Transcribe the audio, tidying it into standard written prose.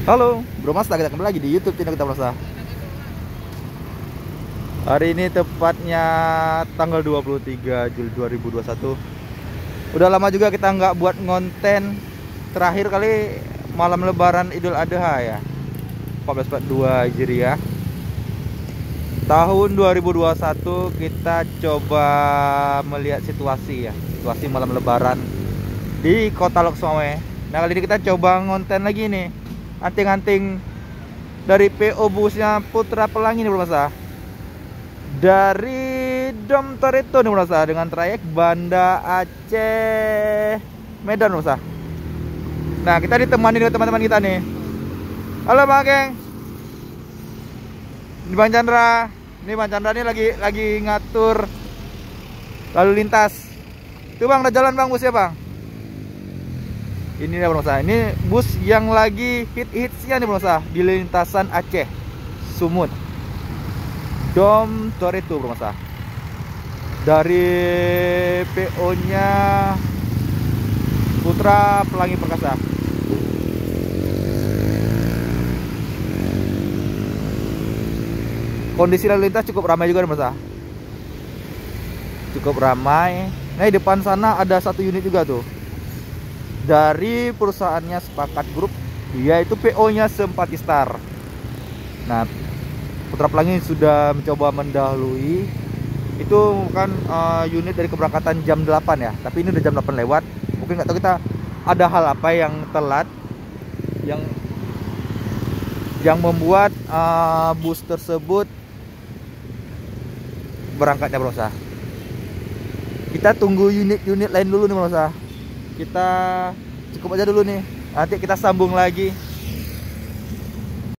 Halo, Bro Mas, kita kembali lagi di YouTube channel kita, Mas. Hari ini tepatnya tanggal 23 Juli 2021. Udah lama juga kita nggak buat konten. Terakhir kali malam lebaran Idul Adha ya, 1442 Hijriah. Tahun 2021 kita coba melihat situasi malam lebaran di Kota Lhokseumawe. Nah, kali ini kita coba ngonten lagi nih, anting-anting dari PO busnya Putra Pelangi nih, Bro Mas. Dari Dom Toretto nih, Bro Mas, dengan trayek Banda Aceh Medan, Bro Mas. Nah, kita ditemani dengan teman-teman kita nih. Halo Bang Geng. Ini Bang Chandra. Ini Bang Chandra nih lagi ngatur lalu lintas. Tuh Bang, udah jalan Bang busnya Bang. Ini ya Bro Mas, ini bus yang lagi hits-hitsnya nih Bro Mas, di lintasan Aceh Sumut. Dom Toretto Bro Mas. Dari PO nya Putra Pelangi Perkasa. Kondisi lalu lintas cukup ramai juga nih Bro Mas. Cukup ramai. Nah, di depan sana ada satu unit juga tuh, dari perusahaannya Sepakat Group, dia itu PO-nya Sempatistar. Nah, Putra Pelangi sudah mencoba mendahului. Itu kan unit dari keberangkatan jam 8 ya, tapi ini udah jam 8 lewat. Mungkin nggak tahu kita ada hal apa yang telat, yang membuat bus tersebut berangkatnya, Bro. Kita tunggu unit-unit lain dulu nih, Bro. Kita cukup aja dulu nih, nanti kita sambung lagi